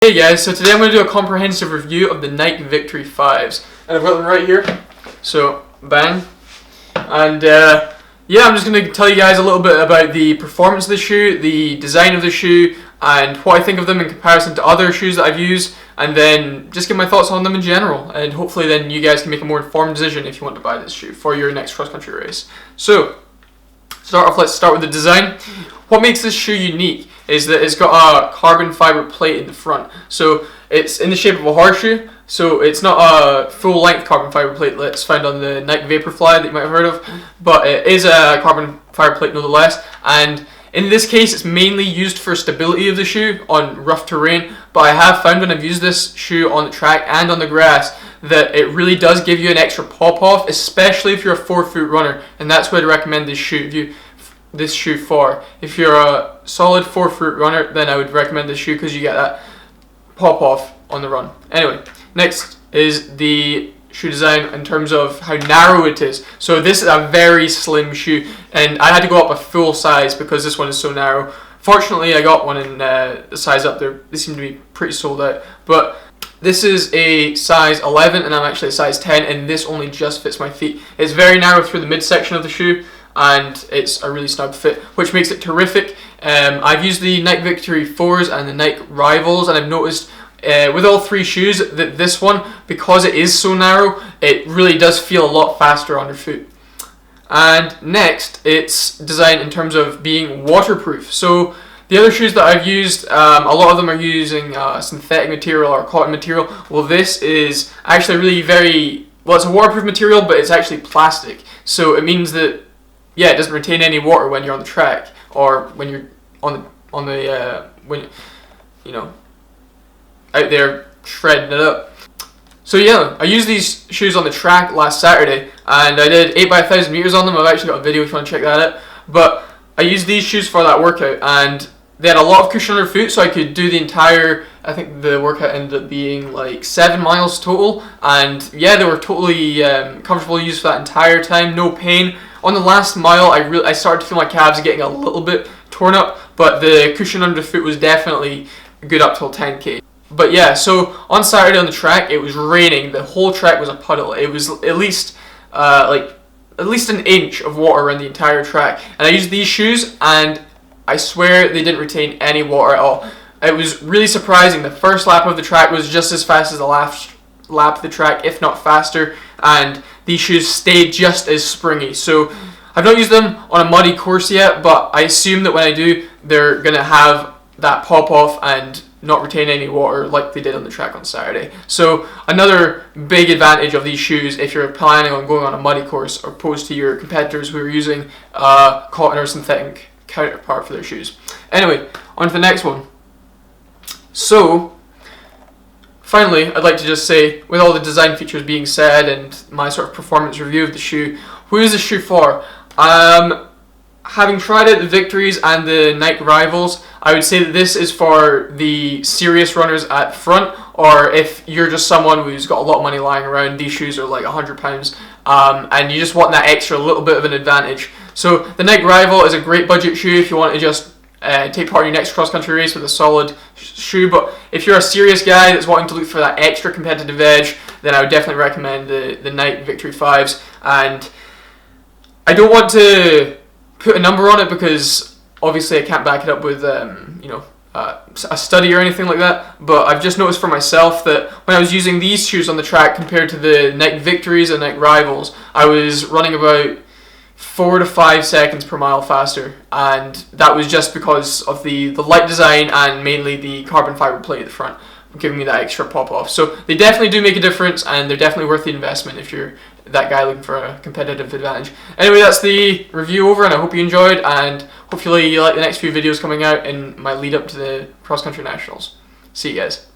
Hey guys, so today I'm going to do a comprehensive review of the Nike Victory 5s. And I've got them right here. So, bang. And yeah, I'm just going to tell you guys a little bit about the performance of the shoe, the design of the shoe, and what I think of them in comparison to other shoes that I've used, and then just give my thoughts on them in general. And hopefully then you guys can make a more informed decision if you want to buy this shoe for your next cross-country race. So, let's start with the design. What makes this shoe unique is that it's got a carbon fiber plate in the front. So it's in the shape of a horseshoe, so it's not a full-length carbon fiber plate that's found on the Nike Vaporfly that you might have heard of, but it is a carbon fiber plate nonetheless. And in this case, it's mainly used for stability of the shoe on rough terrain, but I have found when I've used this shoe on the track and on the grass that it really does give you an extra pop-off, especially if you're a 4-foot runner, and that's what I'd recommend this shoe for. If you're a solid 4-foot runner, then I would recommend this shoe because you get that pop-off on the run. Anyway, next is the shoe design in terms of how narrow it is. So this is a very slim shoe, and I had to go up a full size because this one is so narrow. Fortunately, I got one in the size up there. They seem to be pretty sold out, but this is a size 11 and I'm actually a size 10, and this only just fits my feet. It's very narrow through the midsection of the shoe, and it's a really snug fit, which makes it terrific. I've used the Nike Victory 4s and the Nike Rivals, and I've noticed with all three shoes that this one, because it is so narrow, it really does feel a lot faster underfoot. And next, it's designed in terms of being waterproof. So the other shoes that I've used, a lot of them are using synthetic material or cotton material. Well, this is actually really it's a waterproof material, but it's actually plastic. So it means that, yeah, it doesn't retain any water when you're on the track or when you're when you know, out there shredding it up. So yeah, I used these shoes on the track last Saturday, and I did 8 by 1,000 meters on them. I've actually got a video if you want to check that out. But I used these shoes for that workout, and they had a lot of cushion underfoot, so I could do the entire, I think the workout ended up being like 7 miles total, and yeah, they were totally comfortable to use for that entire time, no pain. On the last mile, I started to feel my calves getting a little bit torn up, but the cushion underfoot was definitely good up till 10k. But yeah, so on Saturday on the track, it was raining. The whole track was a puddle. It was at least an inch of water around the entire track. And I used these shoes, and I swear they didn't retain any water at all. It was really surprising. The first lap of the track was just as fast as the last lap of the track, if not faster, and these shoes stayed just as springy. So I've not used them on a muddy course yet, but I assume that when I do, they're going to have that pop-off and not retain any water like they did on the track on Saturday. So another big advantage of these shoes if you're planning on going on a muddy course, opposed to your competitors who are using cotton or synthetic counterpart for their shoes. Anyway, on to the next one. So finally, I'd like to just say, with all the design features being said and my sort of performance review of the shoe, who is this shoe for? Having tried out the Victories and the Nike Rivals, I would say that this is for the serious runners at front, or if you're just someone who's got a lot of money lying around, these shoes are like £100, and you just want that extra little bit of an advantage. So the Nike Rival is a great budget shoe if you want to just take part in your next cross-country race with a solid shoe, but if you're a serious guy that's wanting to look for that extra competitive edge, then I would definitely recommend the Nike Victory 5s. And I don't want to put a number on it because obviously I can't back it up with a study or anything like that, but I've just noticed for myself that when I was using these shoes on the track compared to the Nike Victories and Nike Rivals, I was running about 4 to 5 seconds per mile faster, and that was just because of the light design and mainly the carbon fiber plate at the front, giving me that extra pop-off. So they definitely do make a difference, and they're definitely worth the investment if you're that guy looking for a competitive advantage. Anyway, that's the review over, and I hope you enjoyed, and hopefully you like the next few videos coming out in my lead up to the cross-country nationals. See you guys.